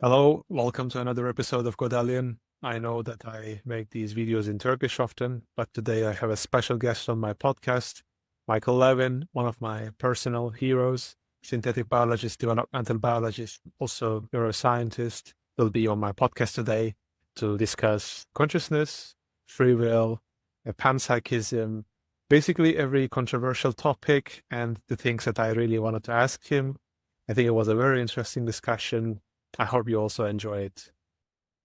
Hello, welcome to another episode of Godelian. I know that I make these videos in Turkish often, but today I have a special guest on my podcast, Michael Levin, one of my personal heroes, synthetic biologist, developmental biologist, also neuroscientist, will be on my podcast today to discuss consciousness, free will, panpsychism, basically every controversial topic and the things that I really wanted to ask him. I think it was a very interesting discussion. I hope you also enjoy it.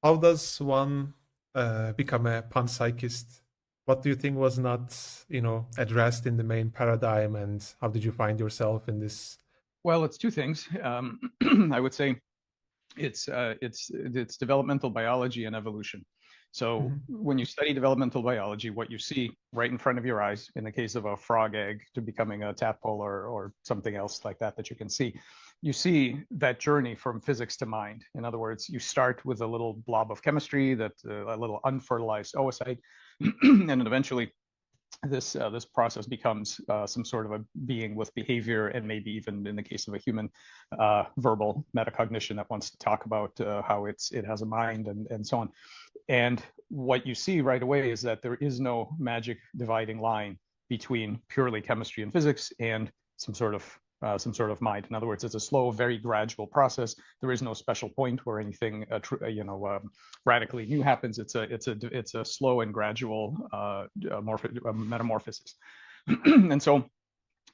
How does one become a panpsychist? What do you think was not, addressed in the main paradigm, and how did you find yourself in this? Well, it's two things. I would say it's developmental biology and evolution. So when you study developmental biology, what you see right in front of your eyes, in the case of a frog egg to becoming a tadpole or something else like that you can see, you see that journey from physics to mind. In other words, you start with a little blob of chemistry, that a little unfertilized oocyte, and then eventually this process becomes some sort of a being with behavior, and maybe even in the case of a human, verbal metacognition that wants to talk about how it has a mind and so on. And what you see right away is that there is no magic dividing line between purely chemistry and physics and some sort of mind. In other words, it's a slow, very gradual process. There is no special point where anything radically new happens. It's a slow and gradual metamorphosis. And so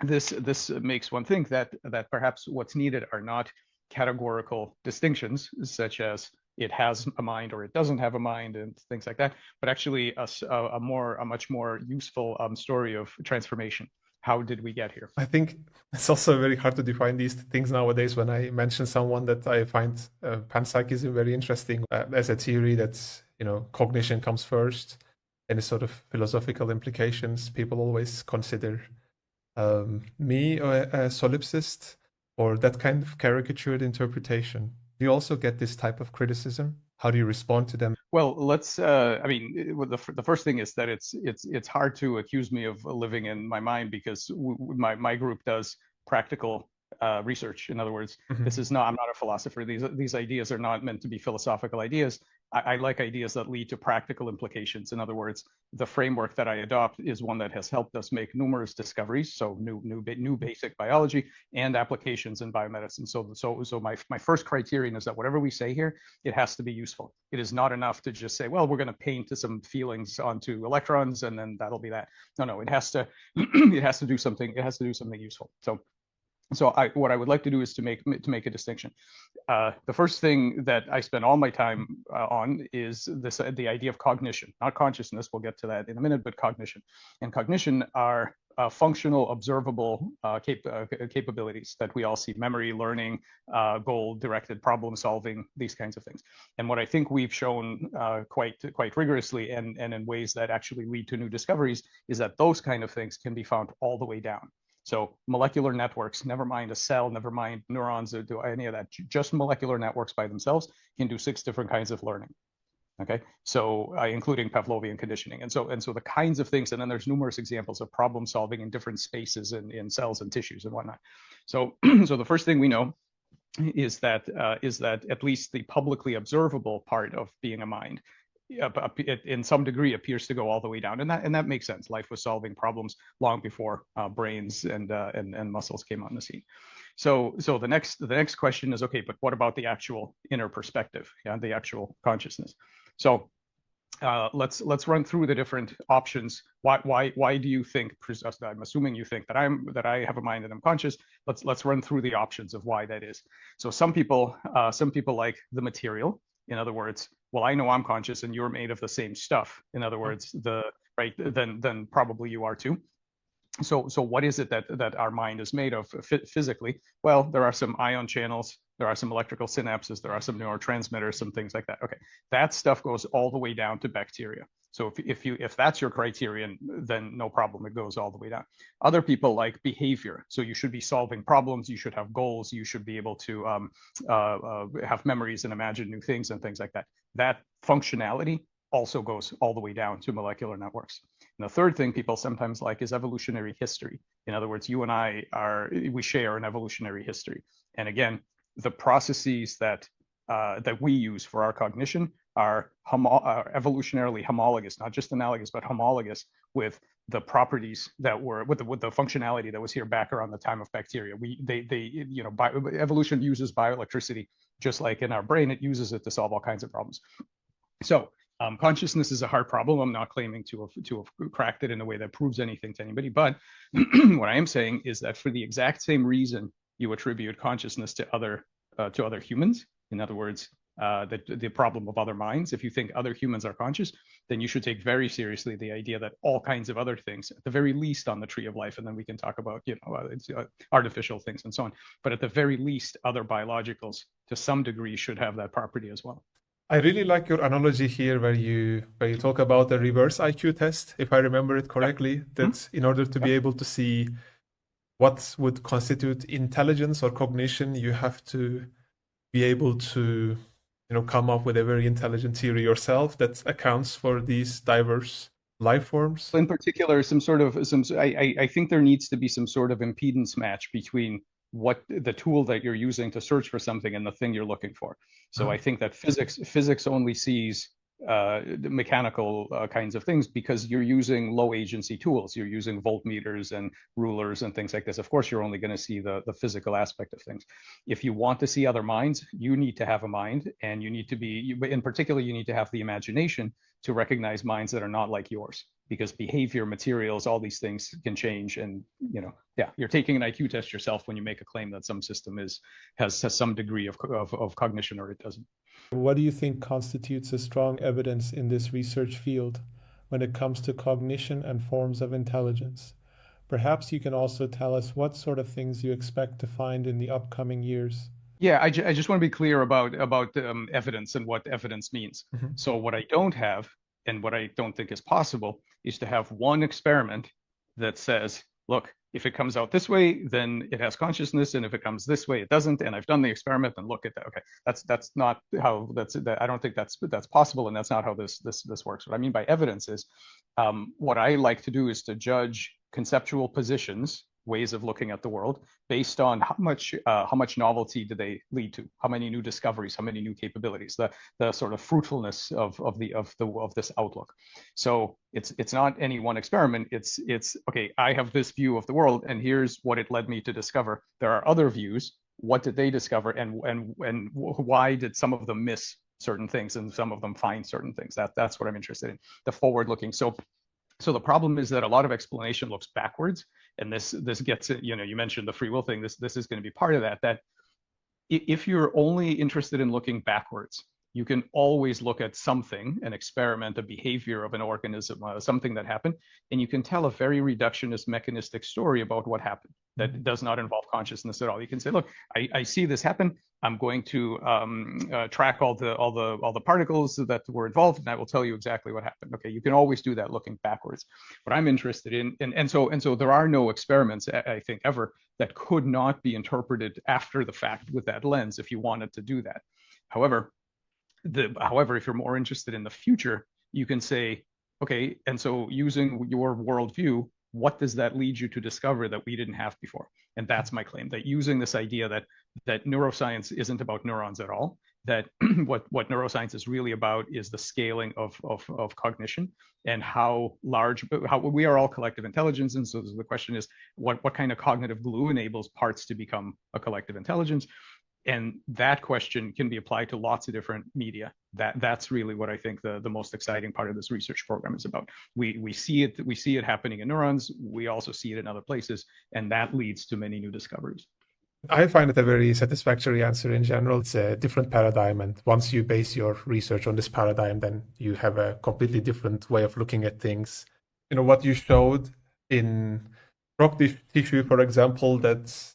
this makes one think that perhaps what's needed are not categorical distinctions such as it has a mind or it doesn't have a mind and things like that, but actually a much more useful story of transformation. How did we get here? I think it's also very hard to define these things nowadays. When I mention someone that I find panpsychism very interesting as a theory that, cognition comes first, any sort of philosophical implications, people always consider me a solipsist or that kind of caricatured interpretation. Do you also get this type of criticism? How do you respond to them? Well, the first thing is that it's hard to accuse me of living in my mind, because my group does practical research. In other words, I'm not a philosopher. These ideas are not meant to be philosophical ideas. I like ideas that lead to practical implications. In other words, the framework that I adopt is one that has helped us make numerous discoveries, so new basic biology and applications in biomedicine. So my first criterion is that whatever we say here, it has to be useful. It is not enough to just say, well, we're going to paint some feelings onto electrons and then that'll be that. No, it has to it has to do something. It has to do something useful. So what I would like to do is to make a distinction. The first thing that I spend all my time on is the idea of cognition, not consciousness. We'll get to that in a minute, but cognition. And cognition are functional, observable capabilities that we all see: memory, learning, goal-directed problem solving, these kinds of things. And what I think we've shown quite rigorously and in ways that actually lead to new discoveries is that those kind of things can be found all the way down. So molecular networks, never mind a cell, never mind neurons or do any of that, just molecular networks by themselves can do 6 different kinds of learning. Okay, so including Pavlovian conditioning. And so the kinds of things, and then there's numerous examples of problem solving in different spaces in cells and tissues and whatnot. So the first thing we know is that at least the publicly observable part of being a mind in some degree appears to go all the way down, and that makes sense. Life was solving problems long before brains and muscles came on the scene. So the next question is, okay, but what about the actual inner perspective, the actual consciousness? So let's run through the different options. Why do you think? I'm assuming you think that I have a mind and I'm conscious. Let's run through the options of why that is. So some people like the material. In other words, well, I know I'm conscious and you're made of the same stuff. In other words, then probably you are too. So what is it that our mind is made of physically? Well, there are some ion channels, there are some electrical synapses, there are some neurotransmitters, some things like that. Okay, that stuff goes all the way down to bacteria. So if that's your criterion, then no problem, it goes all the way down. Other people like behavior. So you should be solving problems, you should have goals, you should be able to have memories and imagine new things and things like that. That functionality also goes all the way down to molecular networks. And the third thing people sometimes like is evolutionary history. In other words, you and I we share an evolutionary history. And again, the processes that that we use for our cognition are evolutionarily homologous, not just analogous, but homologous with the properties that were with the functionality that was here back around the time of bacteria. Evolution uses bioelectricity just like in our brain. It uses it to solve all kinds of problems. So consciousness is a hard problem. I'm not claiming to have cracked it in a way that proves anything to anybody, but what I am saying is that for the exact same reason you attribute consciousness to other humans, in other words, the problem of other minds. If you think other humans are conscious, then you should take very seriously the idea that all kinds of other things, at the very least on the tree of life, and then we can talk about artificial things and so on, but at the very least, other biologicals to some degree should have that property as well. I really like your analogy here where you talk about the reverse IQ test, if I remember it correctly, Yep. that in order to be able to see what would constitute intelligence or cognition, you have to be able to come up with a very intelligent theory yourself that accounts for these diverse life forms. In particular, I think there needs to be some sort of impedance match between what the tool that you're using to search for something and the thing you're looking for. So I think that physics only sees mechanical kinds of things because you're using low agency tools. You're using voltmeters and rulers and things like this. Of course, you're only going to see the physical aspect of things. If you want to see other minds, you need to have a mind, and you need to be, in particular, you need to have the imagination to recognize minds that are not like yours, because behavior, materials, all these things can change. And you're taking an IQ test yourself when you make a claim that some system has some degree of cognition or it doesn't. What do you think constitutes a strong evidence in this research field when it comes to cognition and forms of intelligence? Perhaps you can also tell us what sort of things you expect to find in the upcoming years. Yeah, I just want to be clear about evidence and what evidence means. Mm-hmm. So what I don't have, and what I don't think is possible, is to have one experiment that says, look, if it comes out this way, then it has consciousness, and if it comes this way, it doesn't. And I've done the experiment, and look at that. Okay, that's not how I don't think that's possible, and that's not how this works. What I mean by evidence is, what I like to do is to judge conceptual positions, ways of looking at the world, based on how much novelty do they lead to, how many new discoveries, how many new capabilities, the sort of fruitfulness of this outlook. So it's not any one experiment. It's okay, I have this view of the world, and here's what it led me to discover. There are other views. What did they discover, and why did some of them miss certain things and some of them find certain things? That's what I'm interested in. The forward-looking. So the problem is that a lot of explanation looks backwards, and this gets it. You mentioned the free will thing. This is going to be part of that. That if you're only interested in looking backwards, you can always look at something, an experiment, a behavior of an organism, something that happened, and you can tell a very reductionist mechanistic story about what happened that does not involve consciousness at all. You can say, look, I see this happen. I'm going to track all the particles that were involved, and I will tell you exactly what happened. Okay, you can always do that looking backwards. What I'm interested in, and so there are no experiments, I think, ever that could not be interpreted after the fact with that lens if you wanted to do that. However, if you're more interested in the future, you can say, okay, and so using your worldview, what does that lead you to discover that we didn't have before? And that's my claim, that using this idea that neuroscience isn't about neurons at all, that what neuroscience is really about is the scaling of cognition and how we are all collective intelligence. And so the question is, what kind of cognitive glue enables parts to become a collective intelligence? And that question can be applied to lots of different media. That's really what I think the most exciting part of this research program is about. We see it happening in neurons. We also see it in other places, and that leads to many new discoveries. I find it a very satisfactory answer in general. It's a different paradigm, and once you base your research on this paradigm, then you have a completely different way of looking at things. What you showed in rock tissue, for example, that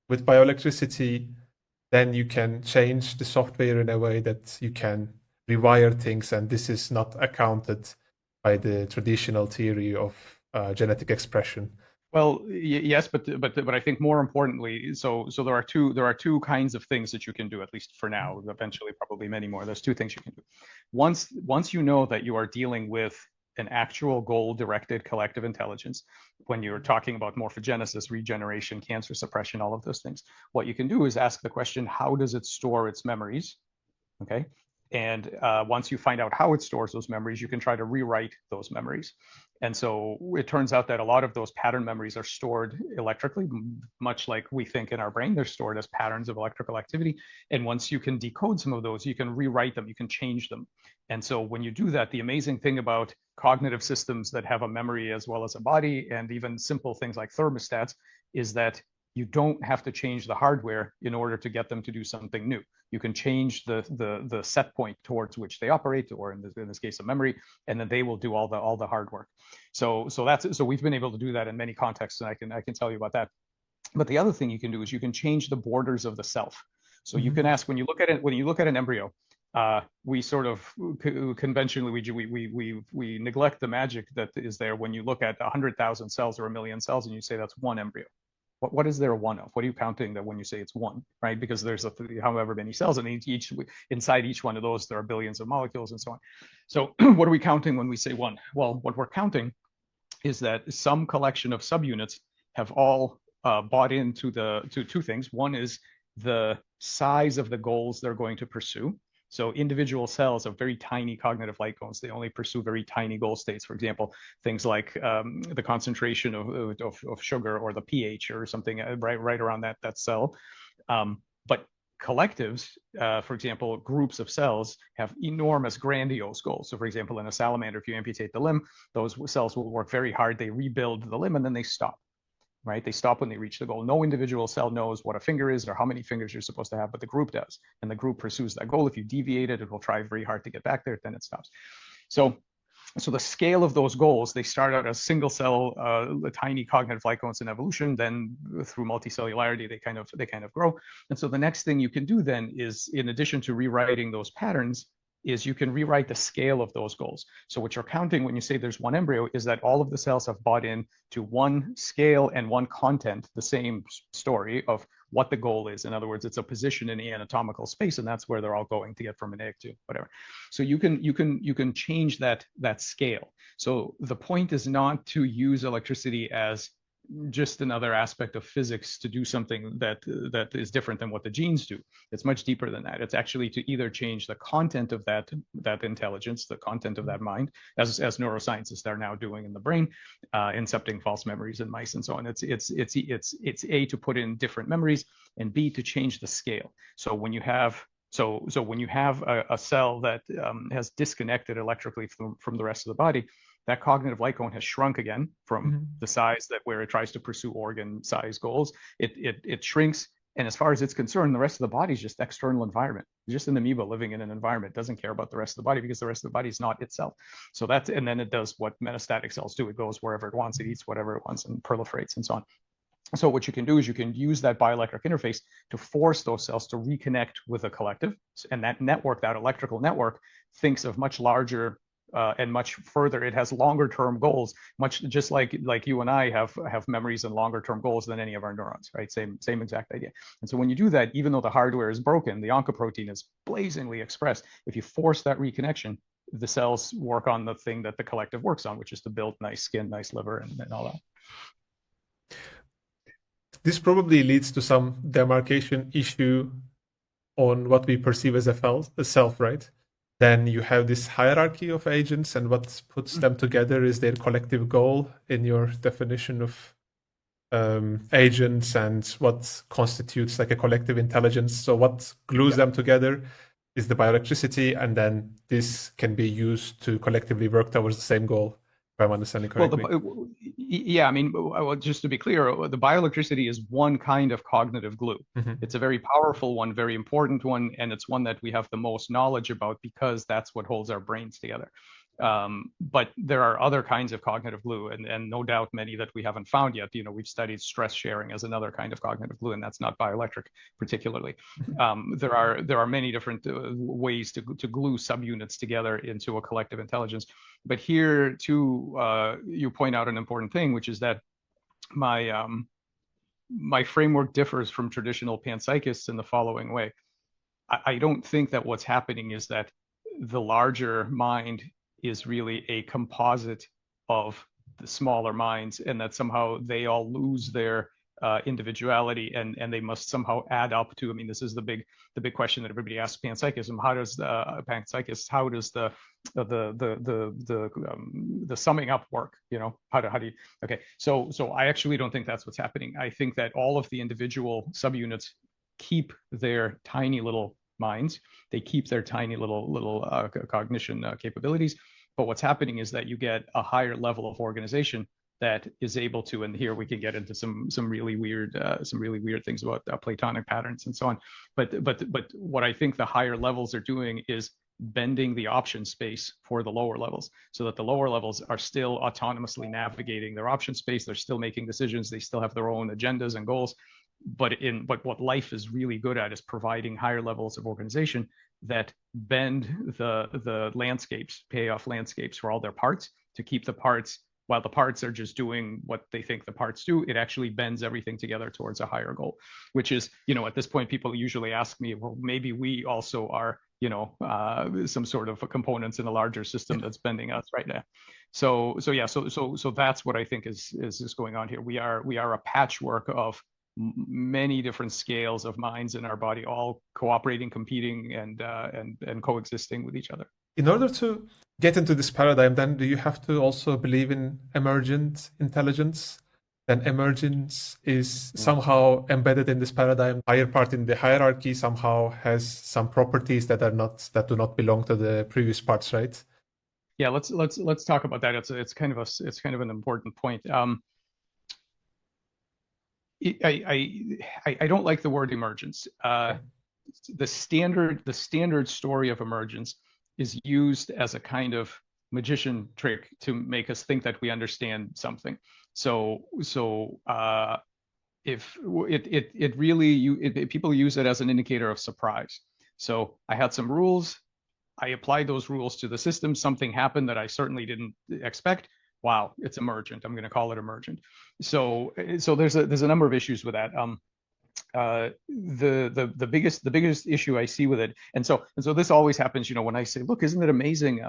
with bioelectricity, then you can change the software in a way that you can rewire things, and this is not accounted by the traditional theory of genetic expression. Well, yes, but I think more importantly, so there are two kinds of things that you can do, at least for now. Eventually, probably many more. There's two things you can do. Once you know that you are dealing with an actual goal-directed collective intelligence, when you're talking about morphogenesis, regeneration, cancer suppression, all of those things, what you can do is ask the question, how does it store its memories? Okay. And once you find out how it stores those memories, you can try to rewrite those memories. And so it turns out that a lot of those pattern memories are stored electrically, much like we think in our brain. They're stored as patterns of electrical activity. And once you can decode some of those, you can rewrite them, you can change them. And so when you do that, the amazing thing about cognitive systems that have a memory as well as a body, and even simple things like thermostats, is that you don't have to change the hardware in order to get them to do something new. You can change the set point towards which they operate, or in this case, a memory, and then they will do all the hard work. So we've been able to do that in many contexts, and I can tell you about that. But the other thing you can do is you can change the borders of the self. So you can ask, when you look at an embryo, we sort of conventionally we neglect the magic that is there when you look at 100,000 cells or 1,000,000 cells and you say that's one embryo. What is there one of? What are you counting that when you say it's one, right? Because there's however many cells, and inside each one of those there are billions of molecules and so on. So what are we counting when we say one? Well, what we're counting is that some collection of subunits have all bought into to two things. One is the size of the goals they're going to pursue. So individual cells have very tiny cognitive light cones. They only pursue very tiny goal states. For example, things like the concentration of sugar or the pH or something right around that cell. But collectives, for example, groups of cells have enormous, grandiose goals. So for example, in a salamander, if you amputate the limb, those cells will work very hard. They rebuild the limb and then they stop. Right? They stop when they reach the goal. No individual cell knows what a finger is or how many fingers you're supposed to have, but the group does. And the group pursues that goal. If you deviate it, it will try very hard to get back there, then it stops. So the scale of those goals, they start out as single cell, tiny cognitive light cones in evolution. Then through multicellularity, they kind of grow. And so the next thing you can do then is, in addition to rewriting those patterns, is you can rewrite the scale of those goals. So what you're counting when you say there's one embryo is that all of the cells have bought in to one scale and one content, the same story of what the goal is. In other words, it's a position in the anatomical space, and that's where they're all going to get from an egg to whatever. So you can change that scale. So the point is not to use electricity as just another aspect of physics to do something that is different than what the genes do. It's much deeper than that. It's actually to either change the content of that intelligence, the content of that mind, as neuroscientists are now doing in the brain, incepting false memories in mice and so on. It's A, to put in different memories, and B, to change the scale. So when you have when you have a cell that has disconnected electrically from the rest of the body, that cognitive light cone has shrunk again from the size where it tries to pursue organ size goals. It shrinks, and as far as it's concerned, the rest of the body is just external environment. It's just an amoeba living in an environment. It doesn't care about the rest of the body because the rest of the body is not itself. So and then it does what metastatic cells do. It goes wherever it wants, it eats whatever it wants, and proliferates and so on. So what you can do is you can use that bioelectric interface to force those cells to reconnect with a collective. And that network, that electrical network, thinks of much larger and much further. It has longer term goals, much just like you and I have memories and longer term goals than any of our neurons, right? Same exact idea. And so when you do that, even though the hardware is broken, the oncoprotein is blazingly expressed. If you force that reconnection, the cells work on the thing that the collective works on, which is to build nice skin, nice liver, and all that. This probably leads to some demarcation issue on what we perceive as a self, right? Then you have this hierarchy of agents, and what puts them together is their collective goal in your definition of agents, and what constitutes like a collective intelligence. So what glues them together is the bioelectricity, and then this can be used to collectively work towards the same goal, if I'm understanding correctly. I mean, just to be clear, the bioelectricity is one kind of cognitive glue. It's a very powerful one, very important one, and it's one that we have the most knowledge about because that's what holds our brains together. But there are other kinds of cognitive glue, and no doubt many that we haven't found yet. We've studied stress sharing as another kind of cognitive glue, and that's not bioelectric particularly. There are many different ways to glue subunits together into a collective intelligence. But here too, you point out an important thing, which is that my framework differs from traditional panpsychists in the following way. I don't think that what's happening is that the larger mind is really a composite of the smaller minds, and that somehow they all lose their individuality, and they must somehow add up to. I mean, this is the big question that everybody asks panpsychism. How does the summing up work? You know, how do you? Okay, so I actually don't think that's what's happening. I think that all of the individual subunits keep their tiny little minds. They keep their tiny little cognition capabilities. But what's happening is that you get a higher level of organization that is able to, and here we can get into some really weird things about Platonic patterns and so on. But what I think the higher levels are doing is bending the option space for the lower levels, so that the lower levels are still autonomously navigating their option space. They're still making decisions. They still have their own agendas and goals. But what life is really good at is providing higher levels of organization that bend the landscapes, payoff landscapes for all their parts, to keep the parts, while the parts are just doing what they think the parts do, it actually bends everything together towards a higher goal, which is, you know, at this point, people usually ask me, well, maybe we also are, you know, some sort of components in a larger system that's bending us right now. So that's what I think is going on here. We are a patchwork of many different scales of minds in our body, all cooperating, competing, and coexisting with each other. In order to get into this paradigm, then do you have to also believe in emergent intelligence? Then emergence is somehow embedded in this paradigm. Higher part in the hierarchy somehow has some properties that do not belong to the previous parts, right? Yeah, let's talk about that. It's kind of an important point. I don't like the word emergence. The standard story of emergence is used as a kind of magician trick to make us think that we understand something. So if it really, people use it as an indicator of surprise. So I had some rules, I applied those rules to the system, something happened that I certainly didn't expect. Wow, it's emergent. I'm going to call it emergent. So there's a number of issues with that. The biggest issue I see with it, and so this always happens, you know, when I say, look, isn't it amazing?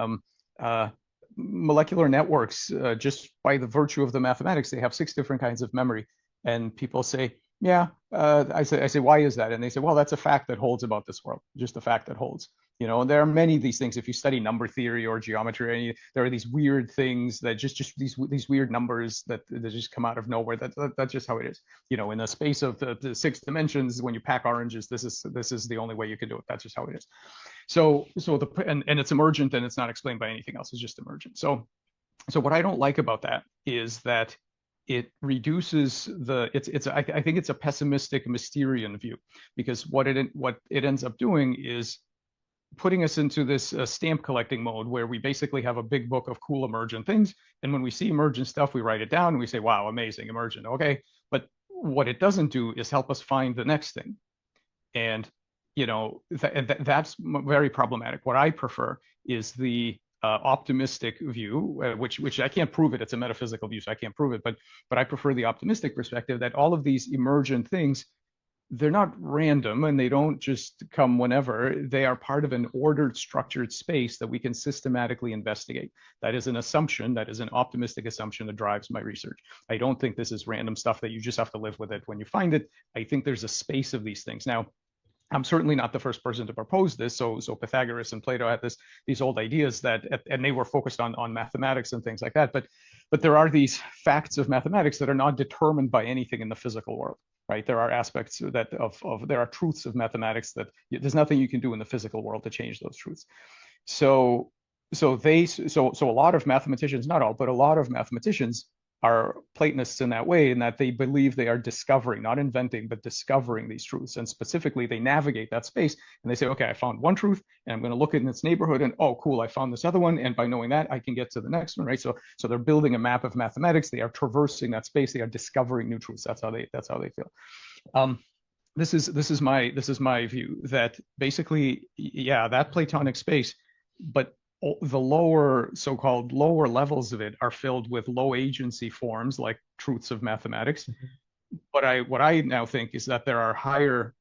Molecular networks, just by the virtue of the mathematics, they have 6 different kinds of memory, and people say, yeah. I say, why is that? And they say, well, that's a fact that holds about this world, just a fact that holds. You know, and there are many of these things. If you study number theory or geometry, there are these weird things that just these weird numbers that just come out of nowhere. That's just how it is. You know, in the space of the 6 dimensions, when you pack oranges, this is the only way you can do it. That's just how it is. So and it's emergent, and it's not explained by anything else. It's just emergent. So what I don't like about that is that it reduces I think it's a pessimistic Mysterian view, because what it ends up doing is putting us into this stamp collecting mode, where we basically have a big book of cool emergent things, and when we see emergent stuff, we write it down and we say, wow, amazing, emergent, okay. But what it doesn't do is help us find the next thing, and you know, that's very problematic. What I prefer is the optimistic view, which I can't prove it. It's a metaphysical view, so I can't prove it. But I prefer the optimistic perspective that all of these emergent things, they're not random, and they don't just come whenever. They are part of an ordered, structured space that we can systematically investigate. That is an assumption. That is an optimistic assumption that drives my research. I don't think this is random stuff that you just have to live with it when you find it. I think there's a space of these things. Now, I'm certainly not the first person to propose this. So Pythagoras and Plato had these old ideas and they were focused on mathematics and things like that. But there are these facts of mathematics that are not determined by anything in the physical world, right? There are aspects there are truths of mathematics that there's nothing you can do in the physical world to change those truths. So a lot of mathematicians, not all, but a lot of mathematicians are Platonists in that way, in that they believe they are discovering, not inventing, but discovering these truths. And specifically, they navigate that space and they say, okay, I found one truth and I'm going to look in its neighborhood and, oh, cool, I found this other one. And by knowing that, I can get to the next one, right? So they're building a map of mathematics. They are traversing that space. They are discovering new truths. That's how they feel. This is my view, that basically, yeah, that Platonic space, but the so-called lower levels of it are filled with low agency forms like truths of mathematics. Mm-hmm. What I now think is that there are higher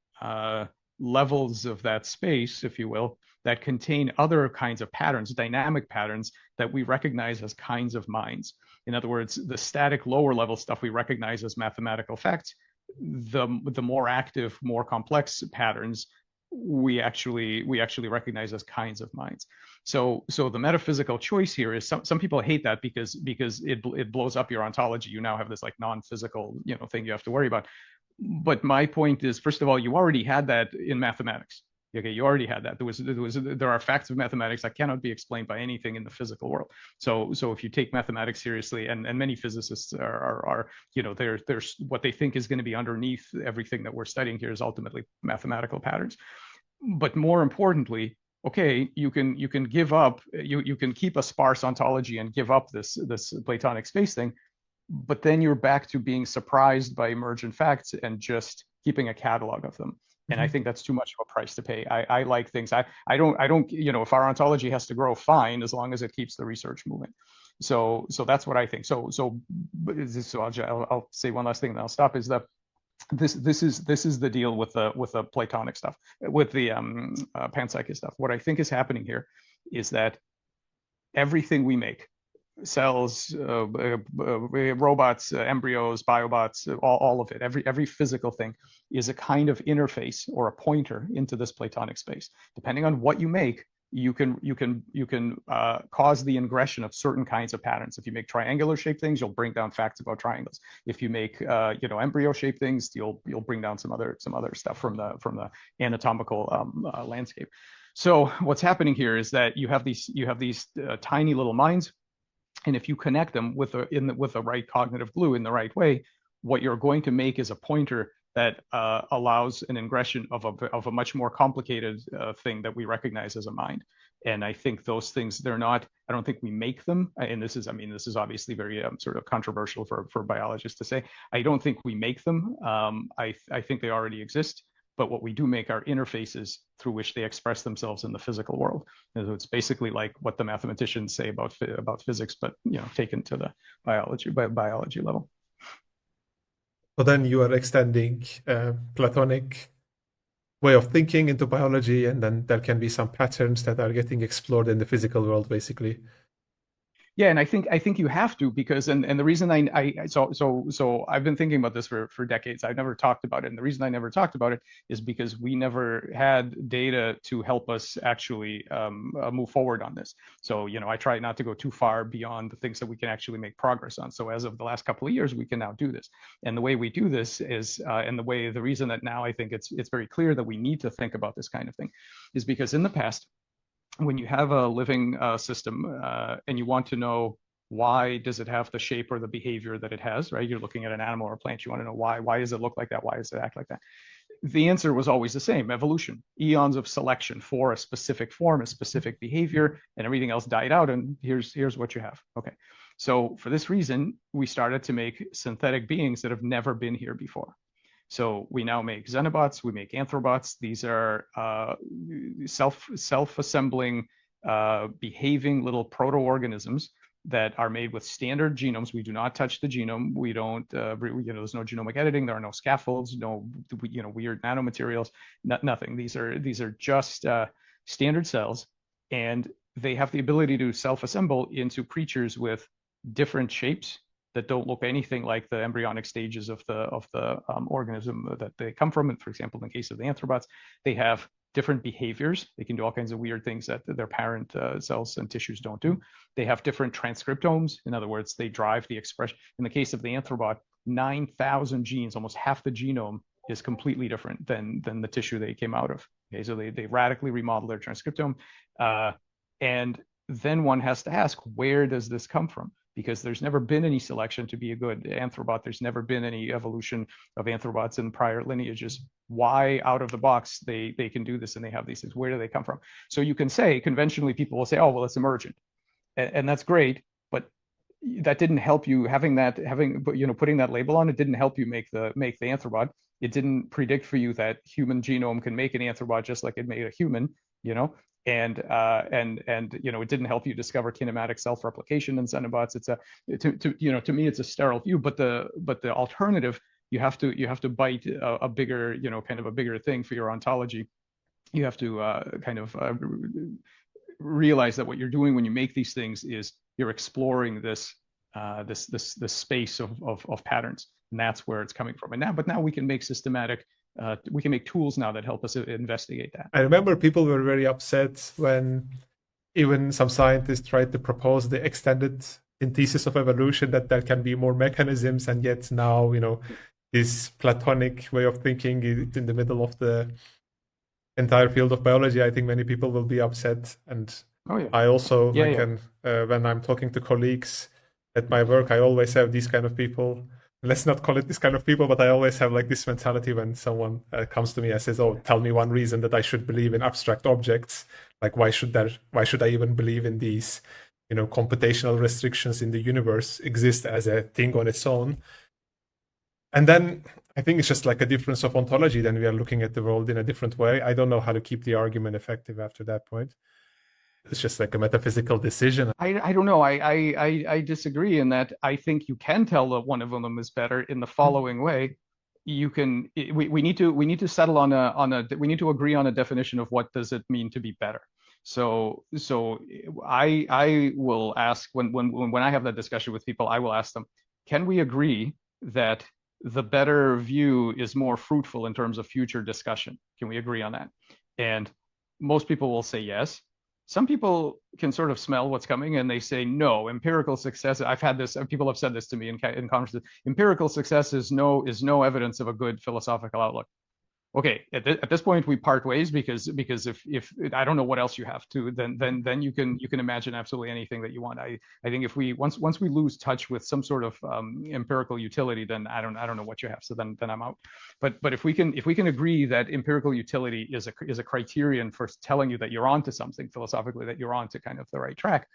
levels of that space, if you will, that contain other kinds of patterns, dynamic patterns that we recognize as kinds of minds. In other words, the static lower level stuff we recognize as mathematical facts. the more active, more complex patterns we actually recognize as kinds of minds. So the metaphysical choice here is some people hate that because it blows up your ontology. You now have this like non-physical thing you have to worry about. But my point is, first of all, you already had that in mathematics. Okay, you already had that. There are facts of mathematics that cannot be explained by anything in the physical world. So if you take mathematics seriously, and many physicists are there's what they think is going to be underneath everything that we're studying here is ultimately mathematical patterns. But more importantly, okay, you can give up, you can keep a sparse ontology and give up this Platonic space thing, but then you're back to being surprised by emergent facts and just keeping a catalog of them. And I think that's too much of a price to pay. I like things. I don't, if our ontology has to grow, fine, as long as it keeps the research moving. So that's what I think. So I'll say one last thing and then I'll stop, is that this is the deal with the Platonic stuff, with the panpsychic stuff. What I think is happening here is that everything we make, cells, robots, embryos, biobots, all of it, every physical thing is a kind of interface or a pointer into this Platonic space. Depending on what you make, you can cause the ingression of certain kinds of patterns. If you make triangular shaped things, you'll bring down facts about triangles. If you make embryo shaped things, you'll bring down some other stuff from the anatomical landscape. So what's happening here is that you have these tiny little minds. And if you connect them with the right cognitive glue in the right way, what you're going to make is a pointer that allows an ingression of a much more complicated thing that we recognize as a mind. And I think those things, I don't think we make them. And this is obviously very sort of controversial for biologists to say. I don't think we make them. I think they already exist. But what we do make are interfaces through which they express themselves in the physical world. And so it's basically like what the mathematicians say about physics, but taken to the biology level. So then you are extending Platonic way of thinking into biology, and then there can be some patterns that are getting explored in the physical world, basically. Yeah, and I think you have to, because and the reason so I've been thinking about this for decades. I've never talked about it, and the reason I never talked about it is because we never had data to help us actually move forward on this. So I try not to go too far beyond the things that we can actually make progress on. So as of the last couple of years, we can now do this, and the way we do this is the reason that now I think it's very clear that we need to think about this kind of thing is because in the past, when you have a living system and you want to know why does it have the shape or the behavior that it has, right? You're looking at an animal or a plant. You want to know why does it look like that? Why does it act like that? The answer was always the same: evolution, eons of selection for a specific form, a specific behavior, and everything else died out. And here's what you have. Okay. So for this reason, we started to make synthetic beings that have never been here before. So we now make xenobots, we make anthrobots. These are self-assembling, behaving little proto-organisms that are made with standard genomes. We do not touch the genome. We don't, there's no genomic editing. There are no scaffolds, no, weird nanomaterials, nothing. These are just standard cells, and they have the ability to self-assemble into creatures with different shapes that don't look anything like the embryonic stages of the organism that they come from. And for example, in the case of the anthrobots, they have different behaviors. They can do all kinds of weird things that their parent cells and tissues don't do. They have different transcriptomes. In other words, they drive the expression. In the case of the anthrobot, 9,000 genes, almost half the genome, is completely different than the tissue they came out of. Okay, so they radically remodel their transcriptome. And then one has to ask, where does this come from? Because there's never been any selection to be a good anthrobot. There's never been any evolution of anthrobots in prior lineages. Why, out of the box, they can do this and they have these things? Where do they come from? So you can say, conventionally, people will say, oh, well, it's emergent. And that's great, but that didn't help you. Putting that label on it didn't help you make the anthrobot. It didn't predict for you that human genome can make an anthrobot just like it made a human, and it didn't help you discover kinematic self-replication in xenobots. To me, it's a sterile view. But the alternative, you have to bite a bigger, kind of a bigger thing for your ontology. You have to realize that what you're doing when you make these things is you're exploring this space of patterns. and that's where it's coming from. But now we can make we can make tools now that help us investigate that. I remember people were very upset when even some scientists tried to propose the extended synthesis of evolution, that there can be more mechanisms, and yet now, this Platonic way of thinking is in the middle of the entire field of biology. I think many people will be upset. And I also, when I'm talking to colleagues at my work, I always have these kind of people. Let's not call it this kind of people, but I always have like this mentality when someone comes to me and says, "Oh, tell me one reason that I should believe in abstract objects. Like, why should I even believe in these, computational restrictions in the universe exist as a thing on its own?" And then I think it's just like a difference of ontology. Then we are looking at the world in a different way. I don't know how to keep the argument effective after that point. It's just like a metaphysical decision. I don't know. I disagree in that I think you can tell that one of them is better in the following way. We need to settle we need to agree on a definition of what does it mean to be better. So I will ask when I have that discussion with people, I will ask them, can we agree that the better view is more fruitful in terms of future discussion? Can we agree on that? And most people will say yes. Some people can sort of smell what's coming and they say, no, empirical success. I've had this, people have said this to me in conferences. Empirical success is no evidence of a good philosophical outlook. Okay, at this point we part ways because if I don't know what else you have to, then you can imagine absolutely anything that you want. I think if once we lose touch with some sort of empirical utility, then I don't know what you have. So then I'm out. But if we can agree that empirical utility is a criterion for telling you that you're onto something philosophically, that you're onto kind of the right track,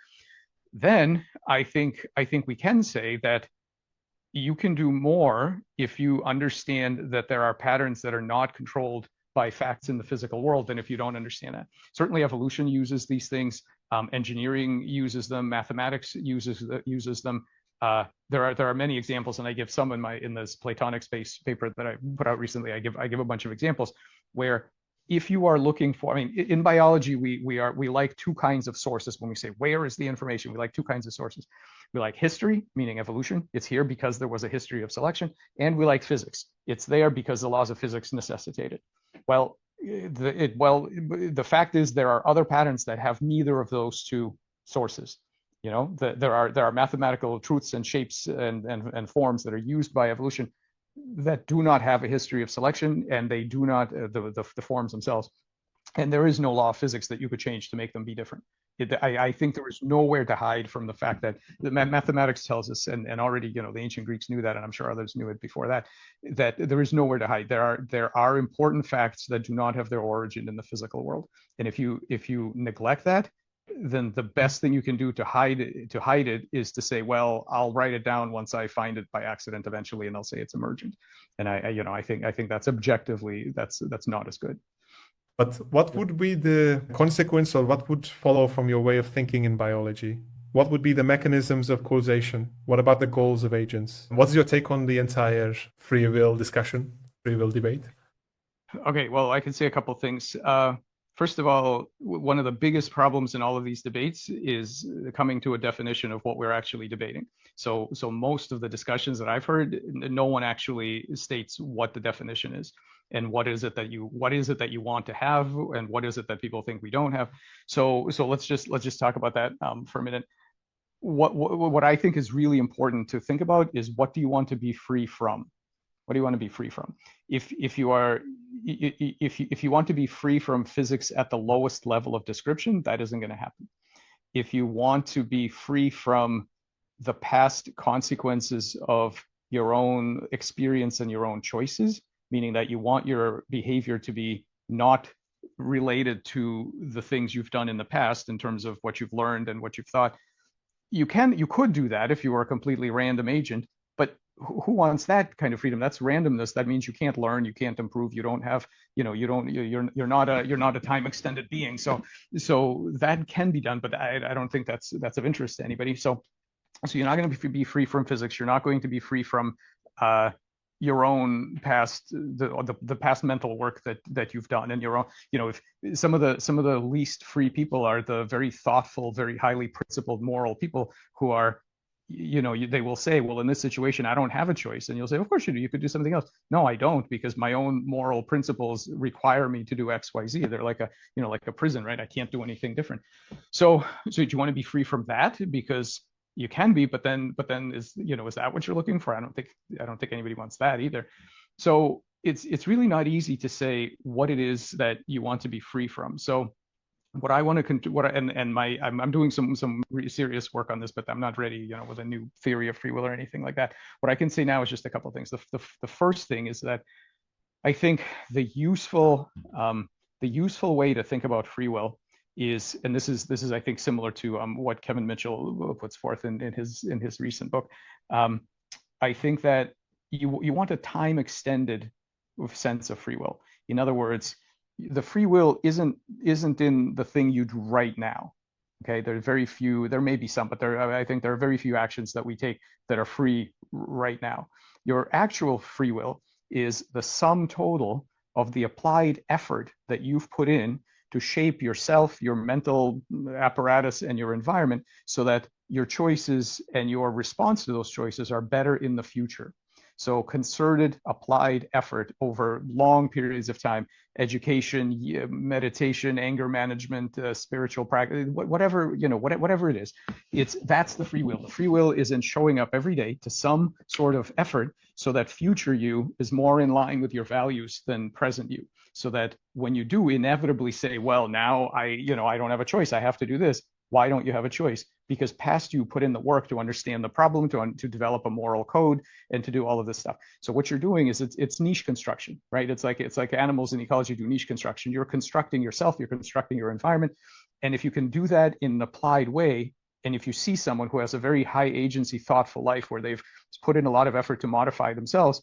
then I think we can say that you can do more if you understand that there are patterns that are not controlled by facts in the physical world than if you don't understand that. Certainly evolution uses these things, engineering uses them, mathematics uses them. There are many examples, and I give some in this Platonic space paper that I put out recently. I give a bunch of examples where if you are looking for, in biology, we like two kinds of sources. When we say where is the information, we like two kinds of sources. We like history, meaning evolution. It's here because there was a history of selection. And we like physics. It's there because the laws of physics necessitate it. Well, the fact is there are other patterns that have neither of those two sources. There are mathematical truths and shapes and forms that are used by evolution that do not have a history of selection, and they do not the forms themselves. And there is no law of physics that you could change to make them be different. I think there is nowhere to hide from the fact that the mathematics tells us, and already the ancient Greeks knew that, and I'm sure others knew it before that there is nowhere to hide. There are important facts that do not have their origin in the physical world, and if you neglect that, then the best thing you can do to hide it is to say, well, I'll write it down once I find it by accident eventually, and I'll say it's emergent. And I think that's objectively that's not as good. But what would be the consequence, or what would follow from your way of thinking in biology? What would be the mechanisms of causation? What about the goals of agents? What's your take on the entire free will discussion, free will debate? Okay, well, I can say a couple of things. First of all, one of the biggest problems in all of these debates is coming to a definition of what we're actually debating. So most of the discussions that I've heard, no one actually states what the definition is. And what is it that you want to have, and what is it that people think we don't have? So let's just talk about that for a minute. What I think is really important to think about is, what do you want to be free from? What do you want to be free from? If you want to be free from physics at the lowest level of description, that isn't going to happen. If you want to be free from the past consequences of your own experience and your own choices, meaning that you want your behavior to be not related to the things you've done in the past in terms of what you've learned and what you've thought, you could do that if you were a completely random agent. But who wants that kind of freedom? That's randomness. That means you can't learn, you can't improve, you don't have, you're not a time extended being. So that can be done, but I don't think that's of interest to anybody. So you're not going to be free from physics. You're not going to be free from your own past, the past mental work that you've done, and your own, if some of the least free people are the very thoughtful, very highly principled, moral people who are they will say, well, in this situation, I don't have a choice. And you'll say, of course you do. You could do something else. No, I don't, because my own moral principles require me to do X, Y, Z. They're like a prison, right? I can't do anything different. So do you want to be free from that? Because you can be, but then is that what you're looking for? I don't think anybody wants that either. So it's really not easy to say what it is that you want to be free from. So what I want to I'm doing some serious work on this, but I'm not ready, with a new theory of free will or anything like that. What I can say now is just a couple of things. The first thing is that I think the useful way to think about free will is, and this is I think similar to what Kevin Mitchell puts forth in his recent book. I think that you want a time extended sense of free will. In other words, the free will isn't in the thing you do right now. Okay, there are very few. There may be some, but I think there are very few actions that we take that are free right now. Your actual free will is the sum total of the applied effort that you've put in to shape yourself, your mental apparatus, and your environment so that your choices and your response to those choices are better in the future. So concerted, applied effort over long periods of time, education, meditation, anger management, spiritual practice, whatever it is, that's the free will. The free will is in showing up every day to some sort of effort so that future you is more in line with your values than present you. So that when you do inevitably say, well, now I don't have a choice, I have to do this. Why don't you have a choice? Because past you put in the work to understand the problem, to develop a moral code, and to do all of this stuff. So what you're doing is it's niche construction, right? It's like animals in ecology do niche construction. You're constructing yourself, you're constructing your environment. And if you can do that in an applied way, and if you see someone who has a very high agency, thoughtful life where they've put in a lot of effort to modify themselves,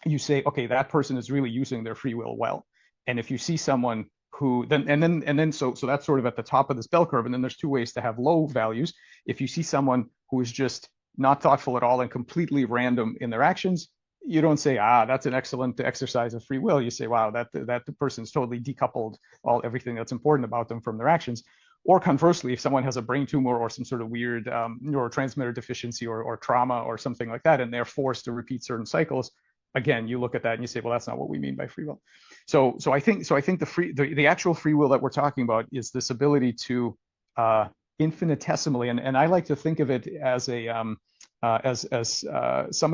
you say, okay, that person is really using their free will well. And if you see someone who so that's sort of at the top of this bell curve. And then there's two ways to have low values. If you see someone who is just not thoughtful at all and completely random in their actions, you don't say, that's an excellent exercise of free will. You say, wow, that the person's totally decoupled everything that's important about them from their actions. Or conversely, if someone has a brain tumor or some sort of weird neurotransmitter deficiency or trauma or something like that, and they're forced to repeat certain cycles, again, you look at that and you say, well, that's not what we mean by free will. So I think the actual free will that we're talking about is this ability to infinitesimally, and I like to think of it as summing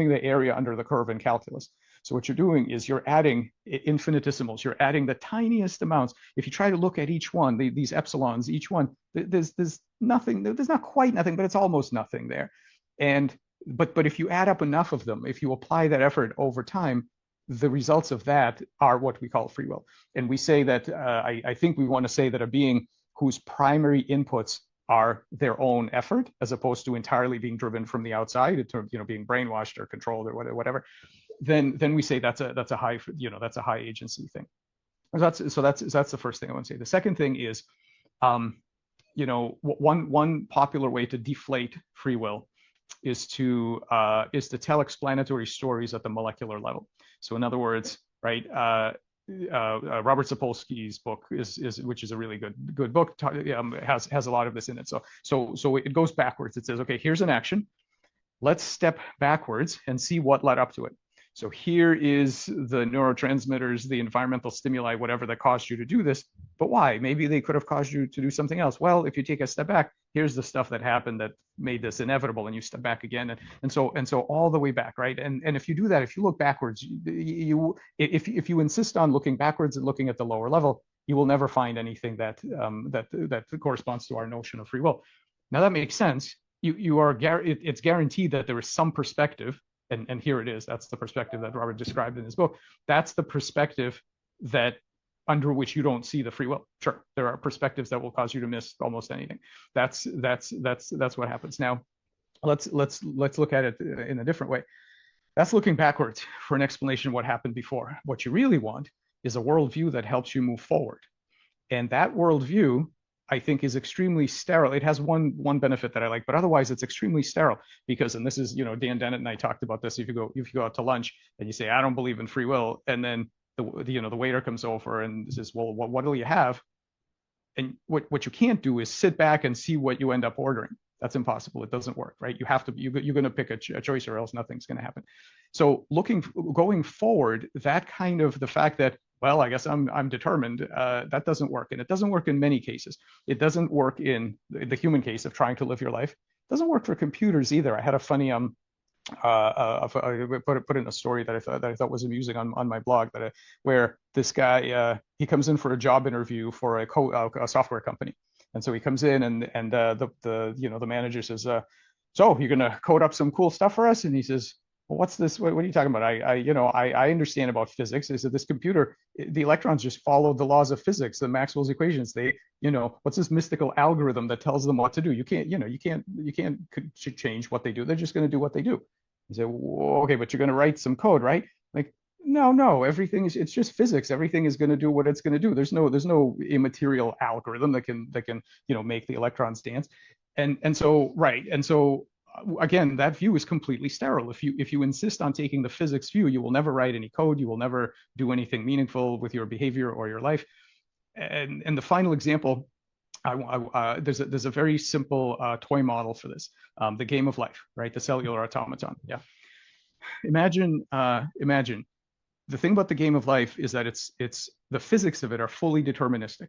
the area under the curve in calculus. So what you're doing is you're adding infinitesimals. You're adding the tiniest amounts. If you try to look at each one, these epsilons, each one, there's nothing. There's not quite nothing, but it's almost nothing there. But if you add up enough of them, if you apply that effort over time, the results of that are what we call free will. And we say that I think we want to say that a being whose primary inputs are their own effort, as opposed to entirely being driven from the outside, in terms, being brainwashed or controlled or whatever, then we say that's a high agency thing. That's the first thing I want to say. The second thing is, one popular way to deflate free will is to tell explanatory stories at the molecular level. So in other words, right, Robert Sapolsky's book which is a really good book, has a lot of this in it. So it goes backwards. It says, okay, here's an action. Let's step backwards and see what led up to it. So here is the neurotransmitters, the environmental stimuli, whatever that caused you to do this. But why? Maybe they could have caused you to do something else. Well, if you take a step back, here's the stuff that happened that made this inevitable, and you step back again, and so all the way back, right? And if you do that, if you look backwards, if you insist on looking backwards and looking at the lower level, you will never find anything that corresponds to our notion of free will. Now that makes sense. It's guaranteed that there is some perspective. And here it is. That's the perspective that Robert described in his book. That's the perspective that under which you don't see the free will. Sure, there are perspectives that will cause you to miss almost anything. That's what happens. Now, let's look at it in a different way. That's looking backwards for an explanation of what happened before. What you really want is a worldview that helps you move forward, and that worldview, I think, is extremely sterile. It has one benefit that I like, but otherwise it's extremely sterile because, and this is, Dan Dennett and I talked about this. If you go out to lunch and you say, I don't believe in free will, and then the waiter comes over and says, well, what will you have? And what you can't do is sit back and see what you end up ordering. That's impossible. It doesn't work, right? You're going to pick a choice, or else nothing's going to happen. So going forward, that kind of the fact that, well, I guess I'm determined, that doesn't work. And it doesn't work in many cases. It doesn't work in the human case of trying to live your life. It doesn't work for computers either. I had a funny I put in a story that I thought was amusing on my blog, where this guy, he comes in for a job interview for a software company. And so he comes in, and the manager says, so you're gonna code up some cool stuff for us? And he says, well, what's this? What are you talking about? I understand about physics. They said, this computer, the electrons just follow the laws of physics, the Maxwell's equations. They, what's this mystical algorithm that tells them what to do? You can't change what they do. They're just going to do what they do. He said, well, okay, but you're going to write some code, right? Like, no, it's just physics. Everything is going to do what it's going to do. There's no immaterial algorithm that can make the electrons dance. And so, right. And so, again, that view is completely sterile. If you insist on taking the physics view, you will never write any code. You will never do anything meaningful with your behavior or your life. And the final example, there's a very simple toy model for this, the game of life, right? The cellular automaton. Yeah. Imagine the thing about the game of life is that it's the physics of it are fully deterministic,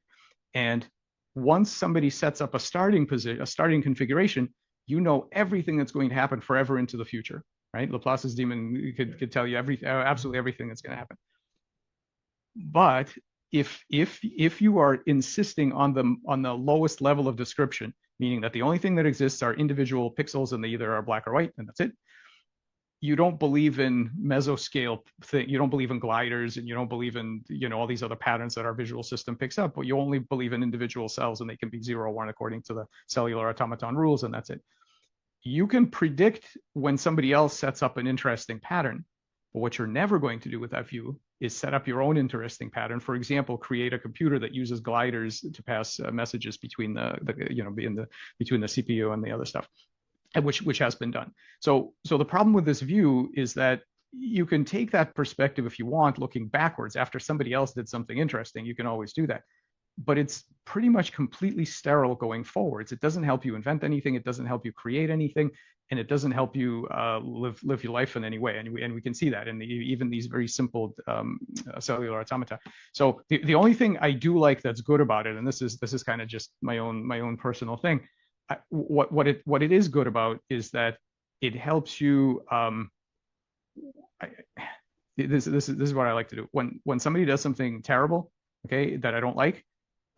and once somebody sets up a starting configuration, everything that's going to happen forever into the future, right? Laplace's demon could tell you absolutely everything that's going to happen. But if you are insisting on the lowest level of description, meaning that the only thing that exists are individual pixels and they either are black or white, and that's it, you don't believe in mesoscale thing. You don't believe in gliders, and you don't believe in all these other patterns that our visual system picks up. But you only believe in individual cells, and they can be 0 or 1 according to the cellular automaton rules, and that's it. You can predict when somebody else sets up an interesting pattern, but what you're never going to do with that view is set up your own interesting pattern. For example, create a computer that uses gliders to pass messages between between the CPU and the other stuff, which has been done. So the problem with this view is that you can take that perspective if you want, looking backwards. After somebody else did something interesting, you can always do that. But it's pretty much completely sterile going forwards. It doesn't help you invent anything. It doesn't help you create anything, and it doesn't help you live your life in any way. And we can see that in even these very simple cellular automata. So the only thing I do like that's good about it, and this is kind of just my own personal thing, what it is good about is that it helps you. This is what I like to do when somebody does something terrible, okay, that I don't like.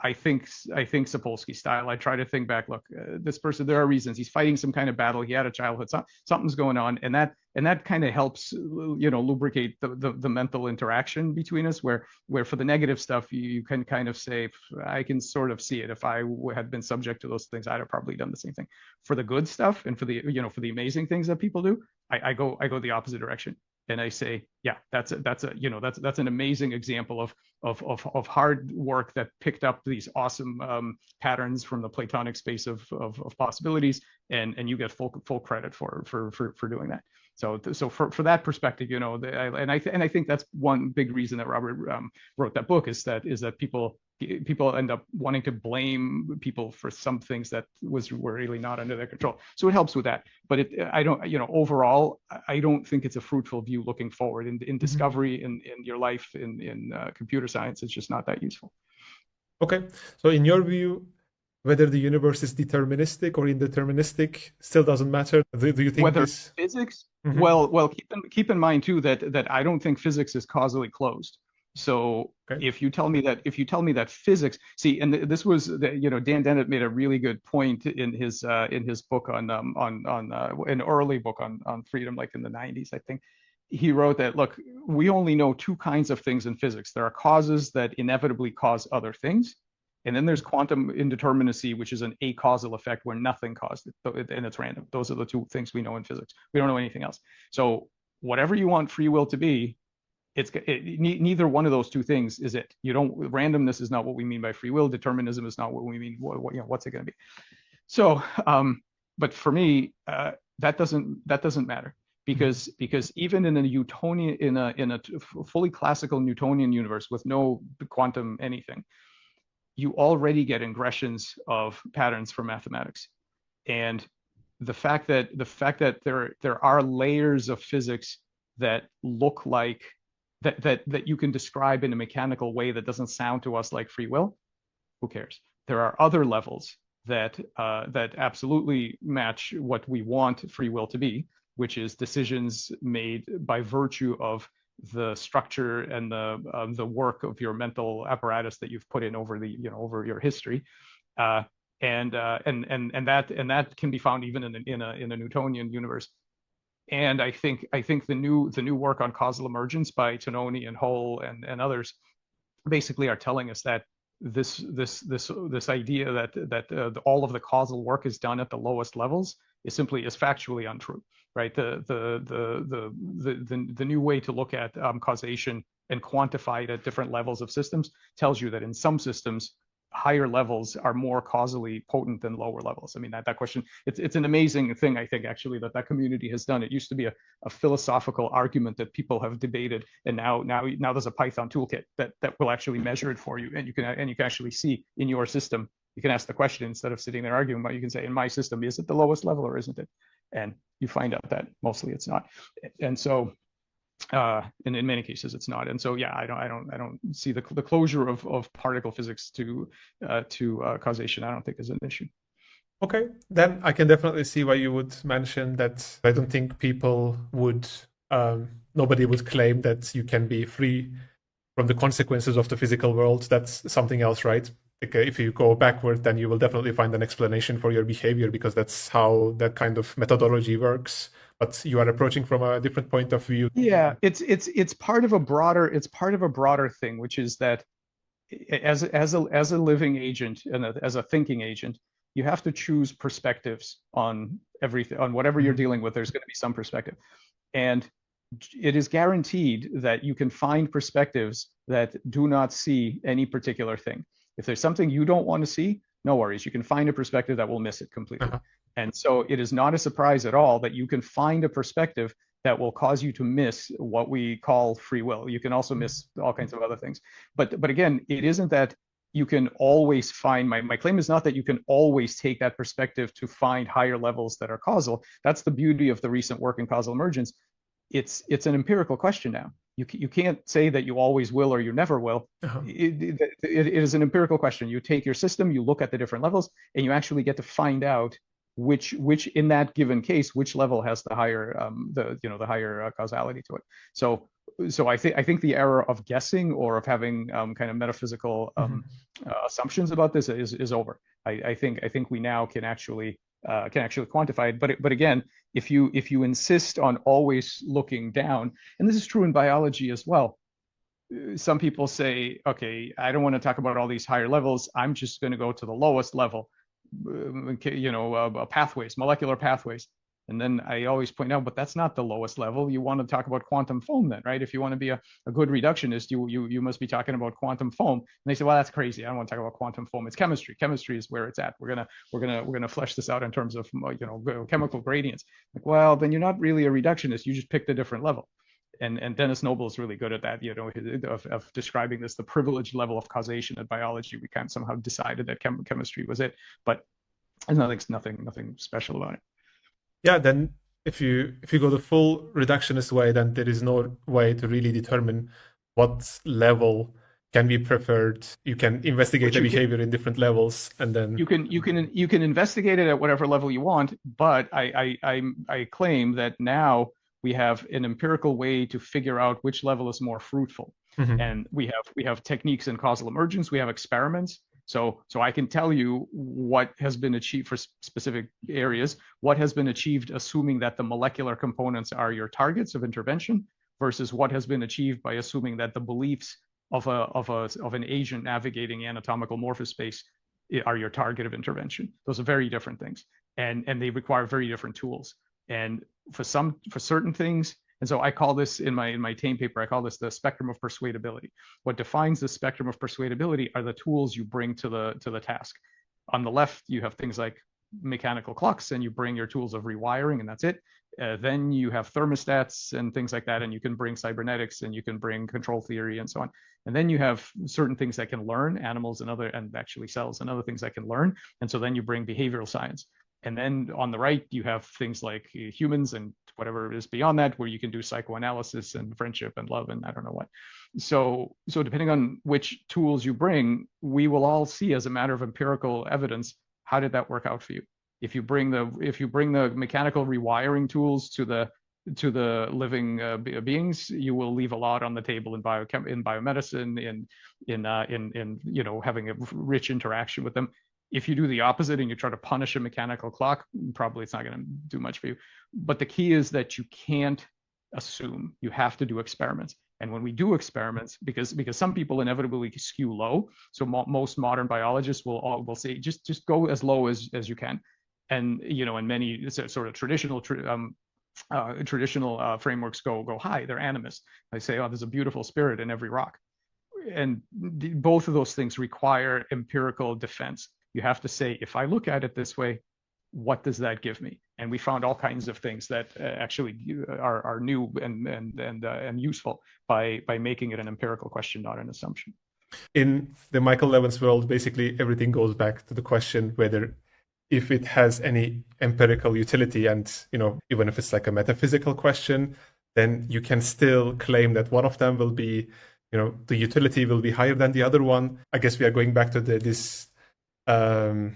I think Sapolsky style. I try to think back. Look, this person. There are reasons he's fighting some kind of battle. He had a childhood. Something's going on, and that kind of helps, lubricate the mental interaction between us. Where for the negative stuff, you can kind of say, I can sort of see it. If I had been subject to those things, I'd have probably done the same thing. For the good stuff and for the amazing things that people do, I go the opposite direction. And I say, yeah, that's an amazing example of hard work that picked up these awesome patterns from the Platonic space of possibilities, and you get full credit for doing that. So for that perspective, and I think that's one big reason that Robert wrote that book is that people end up wanting to blame people for some things that were really not under their control. So it helps with that. But overall, I don't think it's a fruitful view looking forward in discovery in your life in computer science. It's just not that useful. Okay. So in your view, whether the universe is deterministic or indeterministic still doesn't matter. Do you think whether this physics? Mm-hmm. Well, keep in mind too that I don't think physics is causally closed. So okay. If you tell me that physics, see, and this was Dan Dennett made a really good point in his book on an early book on freedom, like in the 90s, I think. He wrote that, look, we only know two kinds of things in physics. There are causes that inevitably cause other things. And then there's quantum indeterminacy, which is an acausal effect where nothing caused it, and it's random. Those are the two things we know in physics. We don't know anything else. So whatever you want free will to be, neither one of those two things is it. Randomness is not what we mean by free will. Determinism is not what we mean. What's it going to be? So, but for me, that doesn't matter. Because even in a fully classical Newtonian universe with no quantum anything, you already get ingressions of patterns from mathematics. And the fact that there are layers of physics that look like that you can describe in a mechanical way that doesn't sound to us like free will, who cares? There are other levels that absolutely match what we want free will to be, which is decisions made by virtue of the structure and the work of your mental apparatus that you've put in over over your history, and that can be found even in a Newtonian universe. And I think the new work on causal emergence by Tononi and Hull and others basically are telling us that this idea that all of the causal work is done at the lowest levels is factually untrue, right? The new way to look at causation and quantify it at different levels of systems tells you that in some systems higher levels are more causally potent than lower levels. I mean, that question, it's an amazing thing, I think, actually, that community has done. It used to be a philosophical argument that people have debated, and now there's a Python toolkit that will actually measure it for you, and you can actually see in your system. You can ask the question instead of sitting there arguing, but you can say, in my system, is it the lowest level or isn't it? And you find out that mostly it's not. And so and in many cases it's not. And so yeah, I don't see the closure of particle physics to causation. I don't think is an issue. Okay, then I can definitely see why you would mention that. I don't think people would, nobody would claim that you can be free from the consequences of the physical world. That's something else, right? Like, if you go backward, then you will definitely find an explanation for your behavior, because that's how that kind of methodology works. But you are approaching from a different point of view. Yeah, it's part of a broader thing, which is that as a living agent and as a thinking agent, you have to choose perspectives on everything, on whatever you're dealing with. There's going to be some perspective, and it is guaranteed that you can find perspectives that do not see any particular thing. If there's something you don't want to see, no worries. You can find a perspective that will miss it completely. And so it is not a surprise at all that you can find a perspective that will cause you to miss what we call free will. You can also miss all kinds of other things. But again, it isn't that you can always find, my claim is not that you can always take that perspective to find higher levels that are causal. That's the beauty of the recent work in causal emergence. It's an empirical question now. You can't say that you always will or you never will. It is an empirical question. You take your system, you look at the different levels, and you actually get to find out which in that given case, which level has the higher the higher causality to it. So I think the era of guessing or of having kind of metaphysical assumptions about this is over. I think we now can actually quantify it. But again, if you insist on always looking down, and this is true in biology as well. Some people say, okay, I don't want to talk about all these higher levels. I'm just going to go to the lowest level, pathways, molecular pathways. And then I always point out, but that's not the lowest level. You want to talk about quantum foam then, right? If you want to be a good reductionist, you must be talking about quantum foam. And they say, well, that's crazy. I don't want to talk about quantum foam. It's chemistry. Chemistry is where it's at. We're gonna flesh this out in terms of chemical gradients. Like, well, then you're not really a reductionist. You just picked a different level. And Dennis Noble is really good at that, of describing this, the privileged level of causation in biology. We kind of somehow decided that chemistry was it, but there's nothing special about it. Yeah, then if you go the full reductionist way, then there is no way to really determine what level can be preferred. You can investigate the behavior in different levels, and then you can investigate it at whatever level you want. But I claim that now we have an empirical way to figure out which level is more fruitful. And we have techniques in causal emergence. We have experiments. So I can tell you what has been achieved for specific areas, what has been achieved assuming that the molecular components are your targets of intervention, versus what has been achieved by assuming that the beliefs of an agent navigating anatomical morphospace are your target of intervention. Those are very different things, and they require very different tools. And for certain things. And so I call this in my Tame paper, I call this the spectrum of persuadability. What defines the spectrum of persuadability are the tools you bring to the task. On the left, you have things like mechanical clocks, and you bring your tools of rewiring, and that's it. Then you have thermostats and things like that, and you can bring cybernetics, and you can bring control theory, and so on. And then you have certain things that can learn, animals and actually cells and other things that can learn. And so then you bring behavioral science. And then on the right, you have things like humans and whatever is beyond that, where you can do psychoanalysis and friendship and love and I don't know what. So depending on which tools you bring, we will all see as a matter of empirical evidence, how did that work out for you? If you bring the mechanical rewiring tools to the living beings, you will leave a lot on the table in biomedicine, in having a rich interaction with them. If you do the opposite and you try to punish a mechanical clock, probably it's not going to do much for you. But the key is that you can't assume. You have to do experiments. And when we do experiments, because some people inevitably skew low, so most modern biologists will say just go as low as you can. And and many sort of traditional frameworks go high. They're animist. They say, oh, there's a beautiful spirit in every rock. And both of those things require empirical defense. You have to say, if I look at it this way, what does that give me? And we found all kinds of things that actually are new and useful by making it an empirical question, not an assumption. In the Michael Levin's world, basically everything goes back to the question whether if it has any empirical utility, and even if it's like a metaphysical question, then you can still claim that one of them will be, the utility will be higher than the other one. I guess we are going back to this a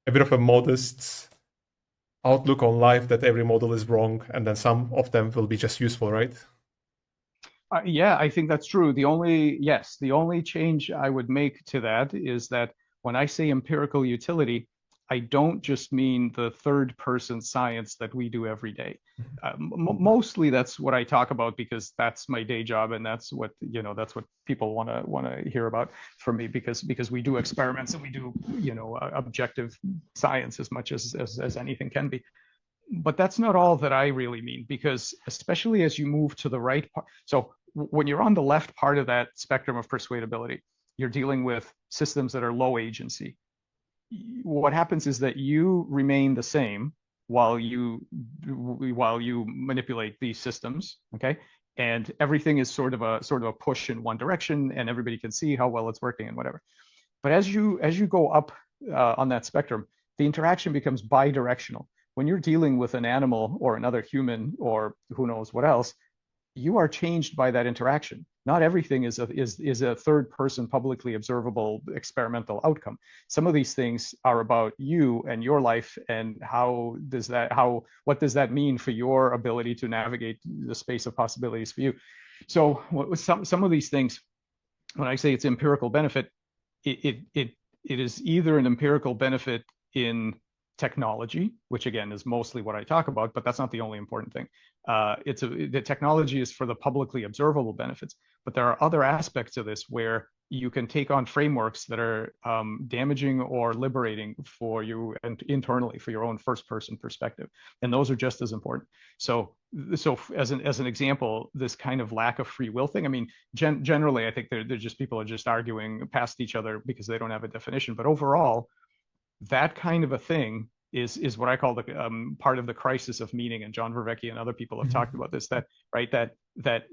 bit of a modest outlook on life, that every model is wrong and then some of them will be just useful, right? Yeah, I think that's true. The only change I would make to that is that when I say empirical utility, I don't just mean the third person science that we do every day. Mostly that's what I talk about because that's my day job, and that's what people want to hear about from me, because we do experiments and we do objective science as much as anything can be. But that's not all that I really mean, because especially as you move to the right part, so when you're on the left part of that spectrum of persuadability, you're dealing with systems that are low agency. What happens is that you remain the same while you manipulate these systems, okay? And everything is sort of a push in one direction, and everybody can see how well it's working and whatever. But as you go up on that spectrum, the interaction becomes bi-directional. When you're dealing with an animal or another human or who knows what else, you are changed by that interaction. Not everything is a third person publicly observable experimental outcome. Some of these things are about you and your life, and what does that mean for your ability to navigate the space of possibilities for you. So some of these things, when I say it's empirical benefit, it is either an empirical benefit in technology, which again is mostly what I talk about, but that's not the only important thing. The technology is for the publicly observable benefits, but there are other aspects of this where you can take on frameworks that are damaging or liberating for you and internally for your own first person perspective, and those are just as important. So as an example, this kind of lack of free will thing, I mean, generally I think they're just people are just arguing past each other because they don't have a definition, but overall that kind of a thing is what I call the part of the crisis of meaning. And John Vervecchi and other people have talked about this, that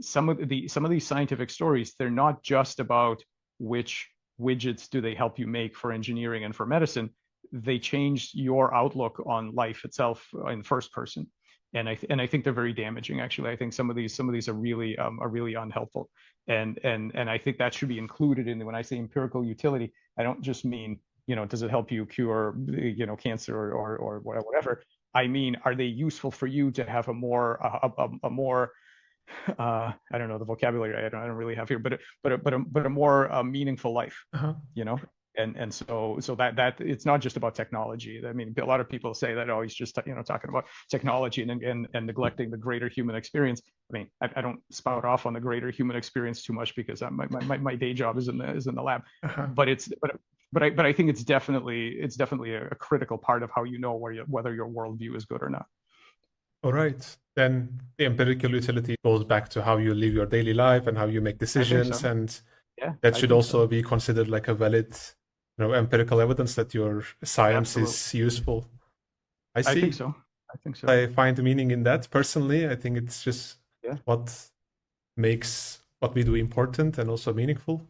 some of these scientific stories, they're not just about which widgets do they help you make for engineering and for medicine. They change your outlook on life itself in first person. And I think they're very damaging. Actually, I think some of these are really unhelpful. And I think that should be included in when I say empirical utility. I don't just mean, does it help you cure, cancer or whatever? I mean, are they useful for you to have a more I don't know the vocabulary I don't really have here, but a more meaningful life, And so that it's not just about technology. I mean, a lot of people say that, oh, he's just talking about technology and neglecting the greater human experience. I mean, I don't spout off on the greater human experience too much because my day job is in the lab. But I think it's definitely a critical part of how whether your worldview is good or not. All right. Then the empirical utility goes back to how you live your daily life and how you make decisions, and that should also be considered like a valid, empirical evidence that your science is useful. I see. I think so. I find meaning in that personally. I think it's just what makes what we do important and also meaningful.